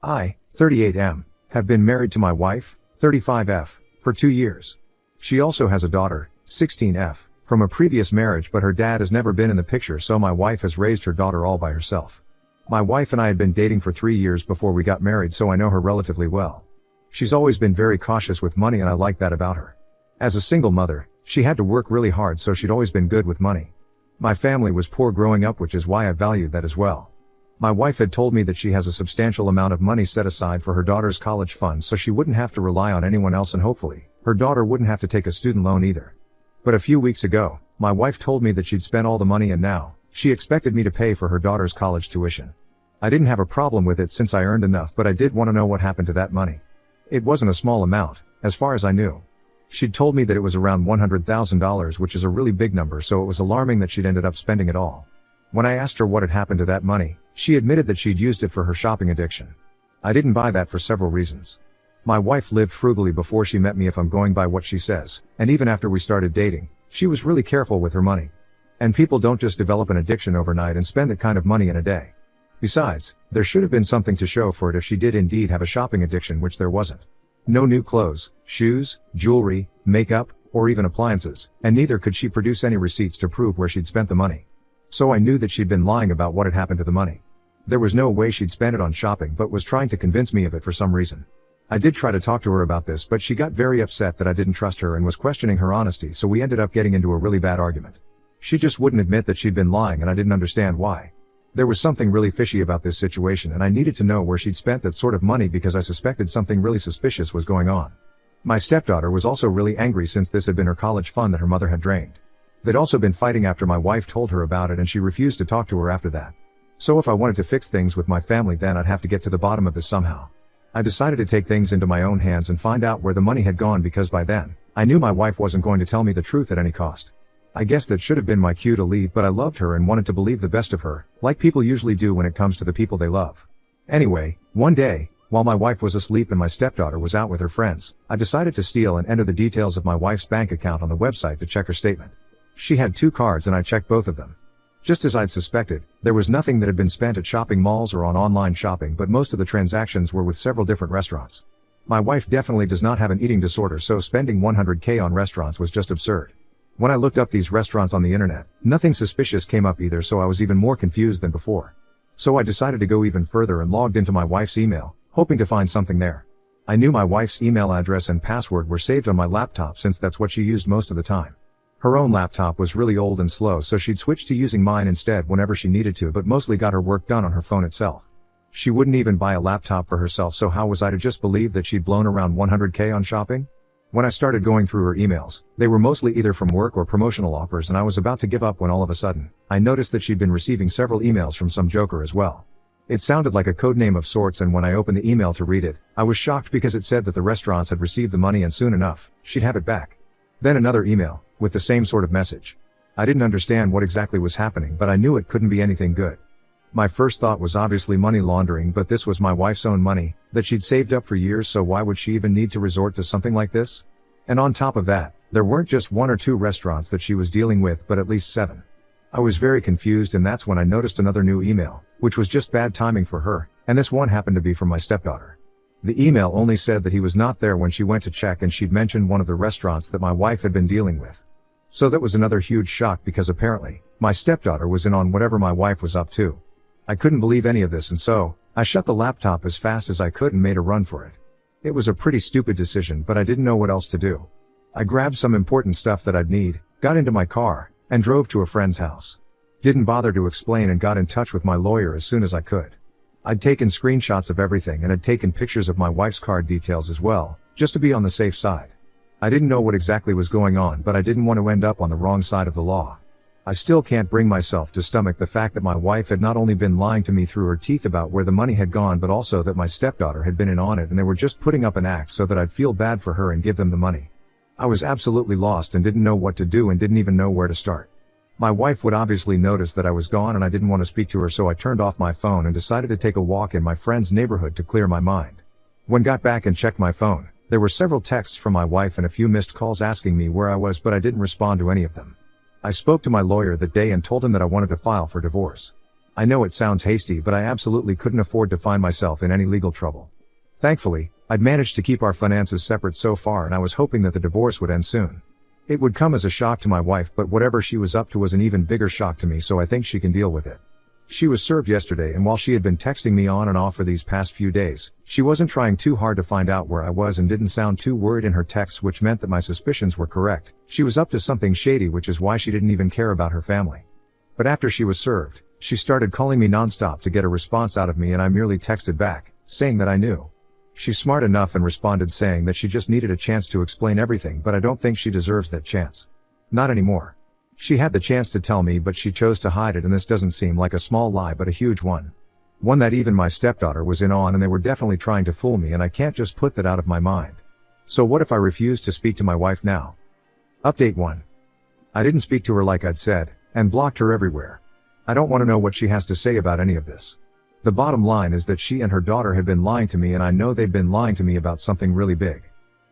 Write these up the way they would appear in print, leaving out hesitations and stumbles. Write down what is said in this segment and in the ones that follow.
I, 38M, have been married to my wife, 35F, for 2 years. She also has a daughter, 16F, from a previous marriage, but her dad has never been in the picture, so my wife has raised her daughter all by herself. My wife and I had been dating for 3 years before we got married, so I know her relatively well. She's always been very cautious with money, and I like that about her. As a single mother, she had to work really hard, so she'd always been good with money. My family was poor growing up, which is why I valued that as well. My wife had told me that she has a substantial amount of money set aside for her daughter's college funds, so she wouldn't have to rely on anyone else, and hopefully, her daughter wouldn't have to take a student loan either. But a few weeks ago, my wife told me that she'd spent all the money, and now, she expected me to pay for her daughter's college tuition. I didn't have a problem with it since I earned enough, but I did want to know what happened to that money. It wasn't a small amount, as far as I knew. She'd told me that it was around $100,000, which is a really big number, so it was alarming that she'd ended up spending it all. When I asked her what had happened to that money, she admitted that she'd used it for her shopping addiction. I didn't buy that for several reasons. My wife lived frugally before she met me, if I'm going by what she says, and even after we started dating, she was really careful with her money. And people don't just develop an addiction overnight and spend that kind of money in a day. Besides, there should have been something to show for it if she did indeed have a shopping addiction, which there wasn't. No new clothes, shoes, jewelry, makeup, or even appliances, and neither could she produce any receipts to prove where she'd spent the money. So I knew that she'd been lying about what had happened to the money. There was no way she'd spent it on shopping, but was trying to convince me of it for some reason. I did try to talk to her about this, but she got very upset that I didn't trust her and was questioning her honesty, so we ended up getting into a really bad argument. She just wouldn't admit that she'd been lying, and I didn't understand why. There was something really fishy about this situation, and I needed to know where she'd spent that sort of money because I suspected something really suspicious was going on. My stepdaughter was also really angry since this had been her college fund that her mother had drained. They'd also been fighting after my wife told her about it, and she refused to talk to her after that. So if I wanted to fix things with my family, then I'd have to get to the bottom of this somehow. I decided to take things into my own hands and find out where the money had gone, because by then, I knew my wife wasn't going to tell me the truth at any cost. I guess that should have been my cue to leave, but I loved her and wanted to believe the best of her, like people usually do when it comes to the people they love. Anyway, one day, while my wife was asleep and my stepdaughter was out with her friends, I decided to steal and enter the details of my wife's bank account on the website to check her statement. She had 2 cards and I checked both of them. Just as I'd suspected, there was nothing that had been spent at shopping malls or on online shopping, but most of the transactions were with several different restaurants. My wife definitely does not have an eating disorder, so spending $100K on restaurants was just absurd. When I looked up these restaurants on the internet, nothing suspicious came up either, so I was even more confused than before. So I decided to go even further and logged into my wife's email, hoping to find something there. I knew my wife's email address and password were saved on my laptop since that's what she used most of the time. Her own laptop was really old and slow, so she'd switch to using mine instead whenever she needed to, but mostly got her work done on her phone itself. She wouldn't even buy a laptop for herself, so how was I to just believe that she'd blown around $100K on shopping? When I started going through her emails, they were mostly either from work or promotional offers, and I was about to give up when all of a sudden, I noticed that she'd been receiving several emails from some joker as well. It sounded like a code name of sorts, and when I opened the email to read it, I was shocked because it said that the restaurants had received the money and soon enough, she'd have it back. Then another email, with the same sort of message. I didn't understand what exactly was happening, but I knew it couldn't be anything good. My first thought was obviously money laundering, but this was my wife's own money, that she'd saved up for years, so why would she even need to resort to something like this? And on top of that, there weren't just 1 or 2 restaurants that she was dealing with, but at least 7. I was very confused, and that's when I noticed another new email, which was just bad timing for her, and this one happened to be from my stepdaughter. The email only said that he was not there when she went to check, and she'd mentioned one of the restaurants that my wife had been dealing with. So that was another huge shock, because apparently, my stepdaughter was in on whatever my wife was up to. I couldn't believe any of this, and so, I shut the laptop as fast as I could and made a run for it. It was a pretty stupid decision, but I didn't know what else to do. I grabbed some important stuff that I'd need, got into my car, and drove to a friend's house. Didn't bother to explain and got in touch with my lawyer as soon as I could. I'd taken screenshots of everything and had taken pictures of my wife's card details as well, just to be on the safe side. I didn't know what exactly was going on, but I didn't want to end up on the wrong side of the law. I still can't bring myself to stomach the fact that my wife had not only been lying to me through her teeth about where the money had gone, but also that my stepdaughter had been in on it and they were just putting up an act so that I'd feel bad for her and give them the money. I was absolutely lost and didn't know what to do and didn't even know where to start. My wife would obviously notice that I was gone and I didn't want to speak to her, so I turned off my phone and decided to take a walk in my friend's neighborhood to clear my mind. When got back and checked my phone, there were several texts from my wife and a few missed calls asking me where I was, but I didn't respond to any of them. I spoke to my lawyer that day and told him that I wanted to file for divorce. I know it sounds hasty, but I absolutely couldn't afford to find myself in any legal trouble. Thankfully, I'd managed to keep our finances separate so far, and I was hoping that the divorce would end soon. It would come as a shock to my wife, but whatever she was up to was an even bigger shock to me, so I think she can deal with it. She was served yesterday, and while she had been texting me on and off for these past few days, she wasn't trying too hard to find out where I was and didn't sound too worried in her texts, which meant that my suspicions were correct. She was up to something shady, which is why she didn't even care about her family. But after she was served, she started calling me nonstop to get a response out of me, and I merely texted back, saying that I knew. She's smart enough and responded saying that she just needed a chance to explain everything, but I don't think she deserves that chance. Not anymore. She had the chance to tell me, but she chose to hide it, and this doesn't seem like a small lie but a huge one. One that even my stepdaughter was in on, and they were definitely trying to fool me, and I can't just put that out of my mind. So what if I refuse to speak to my wife now? Update 1. I didn't speak to her like I'd said, and blocked her everywhere. I don't want to know what she has to say about any of this. The bottom line is that she and her daughter had been lying to me, and I know they've been lying to me about something really big.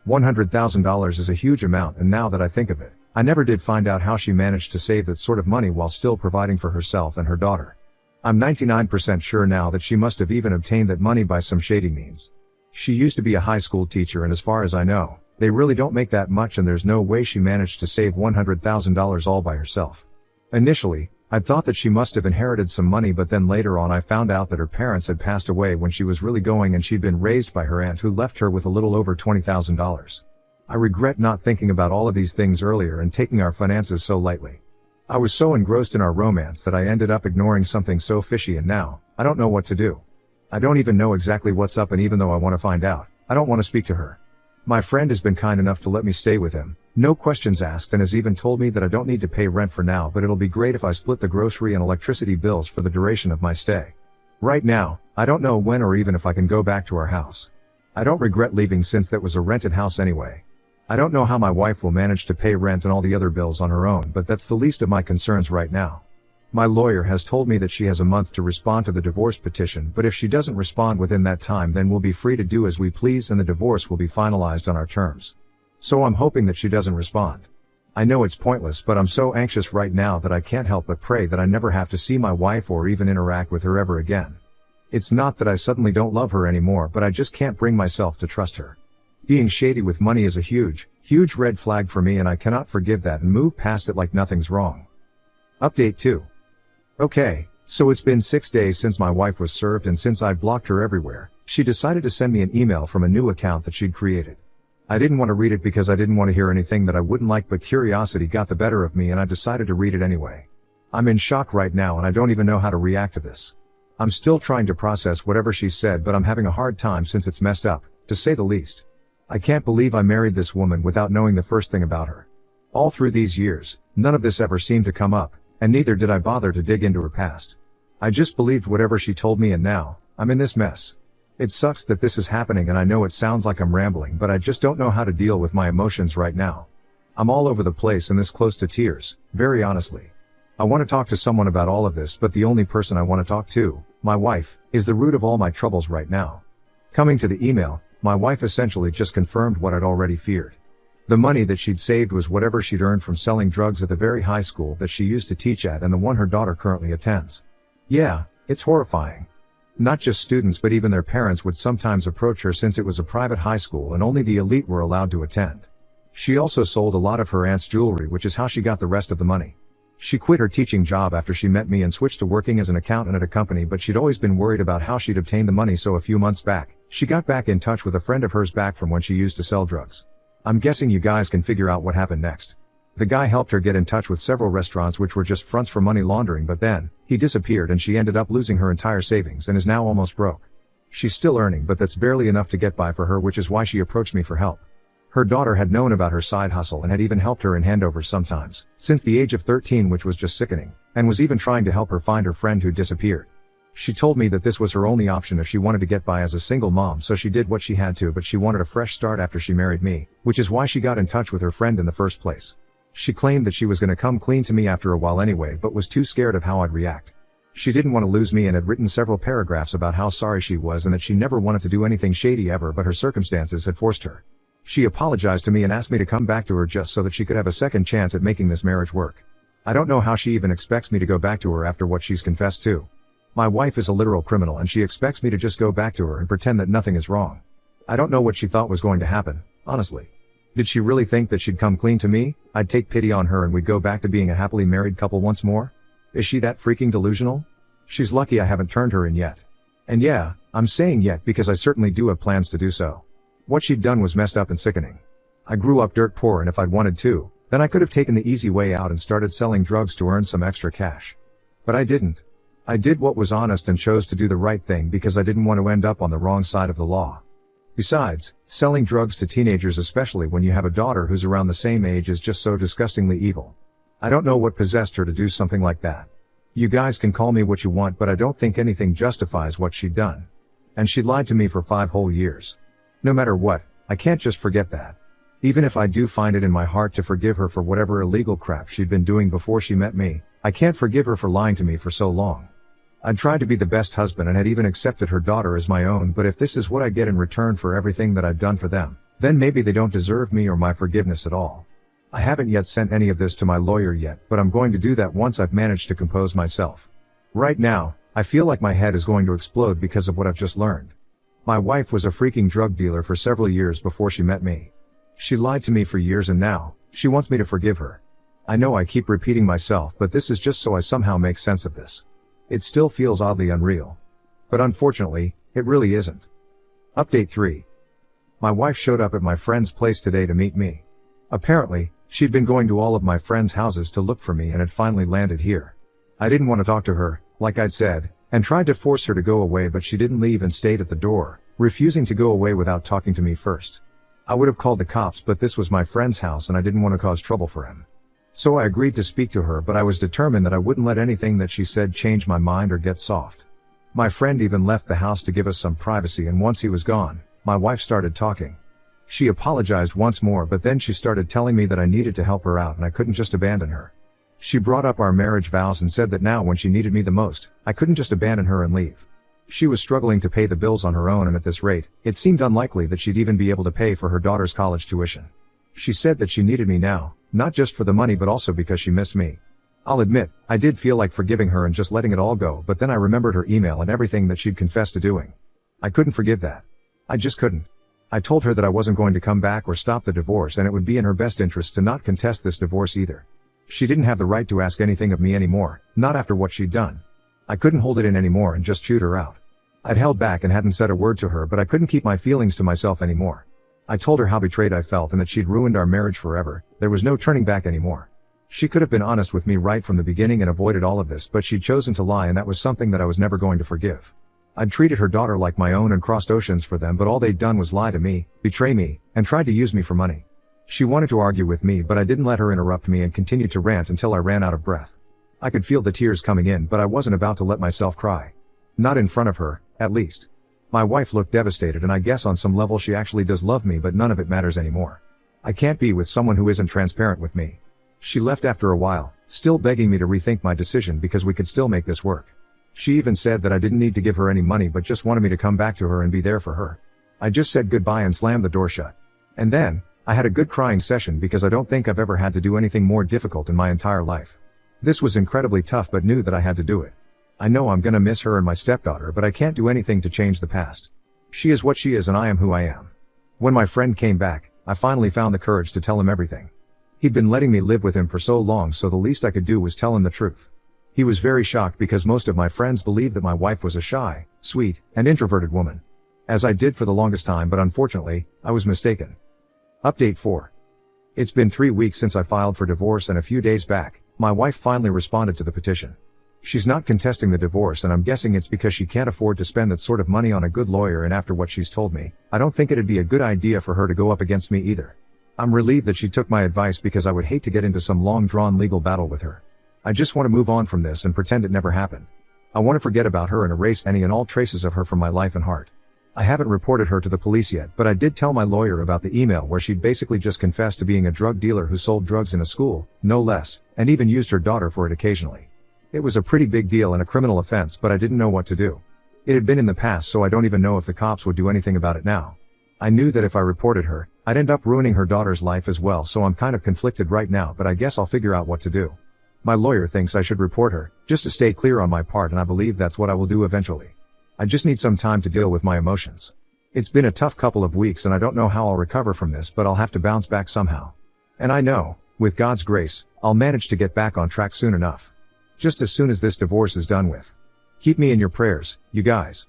$100,000 is a huge amount, and now that I think of it, I never did find out how she managed to save that sort of money while still providing for herself and her daughter. I'm 99% sure now that she must have even obtained that money by some shady means. She used to be a high school teacher, and as far as I know, they really don't make that much, and there's no way she managed to save $100,000 all by herself. Initially, I'd thought that she must have inherited some money, but then later on I found out that her parents had passed away when she was really going, and she'd been raised by her aunt, who left her with a little over $20,000. I regret not thinking about all of these things earlier and taking our finances so lightly. I was so engrossed in our romance that I ended up ignoring something so fishy, and now, I don't know what to do. I don't even know exactly what's up, and even though I want to find out, I don't want to speak to her. My friend has been kind enough to let me stay with him, no questions asked, and has even told me that I don't need to pay rent for now, but it'll be great if I split the grocery and electricity bills for the duration of my stay. Right now, I don't know when or even if I can go back to our house. I don't regret leaving, since that was a rented house anyway. I don't know how my wife will manage to pay rent and all the other bills on her own, but that's the least of my concerns right now. My lawyer has told me that she has a month to respond to the divorce petition, but if she doesn't respond within that time, then we'll be free to do as we please and the divorce will be finalized on our terms. So I'm hoping that she doesn't respond. I know it's pointless, but I'm so anxious right now that I can't help but pray that I never have to see my wife or even interact with her ever again. It's not that I suddenly don't love her anymore, but I just can't bring myself to trust her. Being shady with money is a huge red flag for me, and I cannot forgive that and move past it like nothing's wrong. Update 2. Okay, so it's been 6 days since my wife was served, and since I'd blocked her everywhere, she decided to send me an email from a new account that she'd created. I didn't want to read it because I didn't want to hear anything that I wouldn't like, but curiosity got the better of me and I decided to read it anyway. I'm in shock right now, and I don't even know how to react to this. I'm still trying to process whatever she said, but I'm having a hard time since it's messed up, to say the least. I can't believe I married this woman without knowing the first thing about her. All through these years, none of this ever seemed to come up, and neither did I bother to dig into her past. I just believed whatever she told me, and now, I'm in this mess. It sucks that this is happening, and I know it sounds like I'm rambling, but I just don't know how to deal with my emotions right now. I'm all over the place and this close to tears, very honestly. I want to talk to someone about all of this, but the only person I want to talk to, my wife, is the root of all my troubles right now. Coming to the email, my wife essentially just confirmed what I'd already feared. The money that she'd saved was whatever she'd earned from selling drugs at the very high school that she used to teach at and the one her daughter currently attends. Yeah, it's horrifying. Not just students, but even their parents would sometimes approach her, since it was a private high school and only the elite were allowed to attend. She also sold a lot of her aunt's jewelry, which is how she got the rest of the money. She quit her teaching job after she met me and switched to working as an accountant at a company, but she'd always been worried about how she'd obtained the money, so a few months back, she got back in touch with a friend of hers back from when she used to sell drugs. I'm guessing you guys can figure out what happened next. The guy helped her get in touch with several restaurants which were just fronts for money laundering, but then, he disappeared and she ended up losing her entire savings and is now almost broke. She's still earning, but that's barely enough to get by for her, which is why she approached me for help. Her daughter had known about her side hustle and had even helped her in handovers sometimes, since the age of 13, which was just sickening, and was even trying to help her find her friend who disappeared. She told me that this was her only option if she wanted to get by as a single mom, so she did what she had to, but she wanted a fresh start after she married me, which is why she got in touch with her friend in the first place. She claimed that she was going to come clean to me after a while anyway, but was too scared of how I'd react. She didn't want to lose me and had written several paragraphs about how sorry she was and that she never wanted to do anything shady ever, but her circumstances had forced her. She apologized to me and asked me to come back to her just so that she could have a second chance at making this marriage work. I don't know how she even expects me to go back to her after what she's confessed to. My wife is a literal criminal and she expects me to just go back to her and pretend that nothing is wrong. I don't know what she thought was going to happen, honestly. Did she really think that she'd come clean to me, I'd take pity on her and we'd go back to being a happily married couple once more? Is she that freaking delusional? She's lucky I haven't turned her in yet. And yeah, I'm saying yet because I certainly do have plans to do so. What she'd done was messed up and sickening. I grew up dirt poor and if I'd wanted to, then I could have taken the easy way out and started selling drugs to earn some extra cash. But I didn't. I did what was honest and chose to do the right thing because I didn't want to end up on the wrong side of the law. Besides, selling drugs to teenagers, especially when you have a daughter who's around the same age, is just so disgustingly evil. I don't know what possessed her to do something like that. You guys can call me what you want, but I don't think anything justifies what she'd done. And she lied to me for 5 whole years. No matter what, I can't just forget that. Even if I do find it in my heart to forgive her for whatever illegal crap she'd been doing before she met me, I can't forgive her for lying to me for so long. I'd tried to be the best husband and had even accepted her daughter as my own, but if this is what I get in return for everything that I've done for them, then maybe they don't deserve me or my forgiveness at all. I haven't yet sent any of this to my lawyer yet, but I'm going to do that once I've managed to compose myself. Right now, I feel like my head is going to explode because of what I've just learned. My wife was a freaking drug dealer for several years before she met me. She lied to me for years and now, she wants me to forgive her. I know I keep repeating myself, but this is just so I somehow make sense of this. It still feels oddly unreal. But unfortunately, it really isn't. Update 3. My wife showed up at my friend's place today to meet me. Apparently, she'd been going to all of my friends' houses to look for me and had finally landed here. I didn't want to talk to her, like I'd said, and tried to force her to go away, but she didn't leave and stayed at the door, refusing to go away without talking to me first. I would have called the cops, but this was my friend's house and I didn't want to cause trouble for him. So I agreed to speak to her, but I was determined that I wouldn't let anything that she said change my mind or get soft. My friend even left the house to give us some privacy, and once he was gone, my wife started talking. She apologized once more, but then she started telling me that I needed to help her out and I couldn't just abandon her. She brought up our marriage vows and said that now when she needed me the most, I couldn't just abandon her and leave. She was struggling to pay the bills on her own, and at this rate, it seemed unlikely that she'd even be able to pay for her daughter's college tuition. She said that she needed me now, not just for the money but also because she missed me. I'll admit, I did feel like forgiving her and just letting it all go, but then I remembered her email and everything that she'd confessed to doing. I couldn't forgive that. I just couldn't. I told her that I wasn't going to come back or stop the divorce, and it would be in her best interest to not contest this divorce either. She didn't have the right to ask anything of me anymore, not after what she'd done. I couldn't hold it in anymore and just chewed her out. I'd held back and hadn't said a word to her, but I couldn't keep my feelings to myself anymore. I told her how betrayed I felt and that she'd ruined our marriage forever. There was no turning back anymore. She could have been honest with me right from the beginning and avoided all of this, but she'd chosen to lie, and that was something that I was never going to forgive. I'd treated her daughter like my own and crossed oceans for them, but all they'd done was lie to me, betray me, and tried to use me for money. She wanted to argue with me, but I didn't let her interrupt me and continued to rant until I ran out of breath. I could feel the tears coming in, but I wasn't about to let myself cry. Not in front of her, at least. My wife looked devastated, and I guess on some level she actually does love me, but none of it matters anymore. I can't be with someone who isn't transparent with me. She left after a while, still begging me to rethink my decision because we could still make this work. She even said that I didn't need to give her any money but just wanted me to come back to her and be there for her. I just said goodbye and slammed the door shut. And then, I had a good crying session because I don't think I've ever had to do anything more difficult in my entire life. This was incredibly tough, but knew that I had to do it. I know I'm gonna miss her and my stepdaughter, but I can't do anything to change the past. She is what she is and I am who I am. When my friend came back, I finally found the courage to tell him everything. He'd been letting me live with him for so long, so the least I could do was tell him the truth. He was very shocked because most of my friends believed that my wife was a shy, sweet, and introverted woman. As I did for the longest time, but unfortunately, I was mistaken. Update 4. It's been 3 weeks since I filed for divorce, and a few days back, my wife finally responded to the petition. She's not contesting the divorce, and I'm guessing it's because she can't afford to spend that sort of money on a good lawyer, and after what she's told me, I don't think it'd be a good idea for her to go up against me either. I'm relieved that she took my advice because I would hate to get into some long-drawn legal battle with her. I just want to move on from this and pretend it never happened. I want to forget about her and erase any and all traces of her from my life and heart. I haven't reported her to the police yet, but I did tell my lawyer about the email where she'd basically just confessed to being a drug dealer who sold drugs in a school, no less, and even used her daughter for it occasionally. It was a pretty big deal and a criminal offense, but I didn't know what to do. It had been in the past, so I don't even know if the cops would do anything about it now. I knew that if I reported her, I'd end up ruining her daughter's life as well, so I'm kind of conflicted right now, but I guess I'll figure out what to do. My lawyer thinks I should report her, just to stay clear on my part, and I believe that's what I will do eventually. I just need some time to deal with my emotions. It's been a tough couple of weeks and I don't know how I'll recover from this, but I'll have to bounce back somehow. And I know, with God's grace, I'll manage to get back on track soon enough. Just as soon as this divorce is done with. Keep me in your prayers, you guys.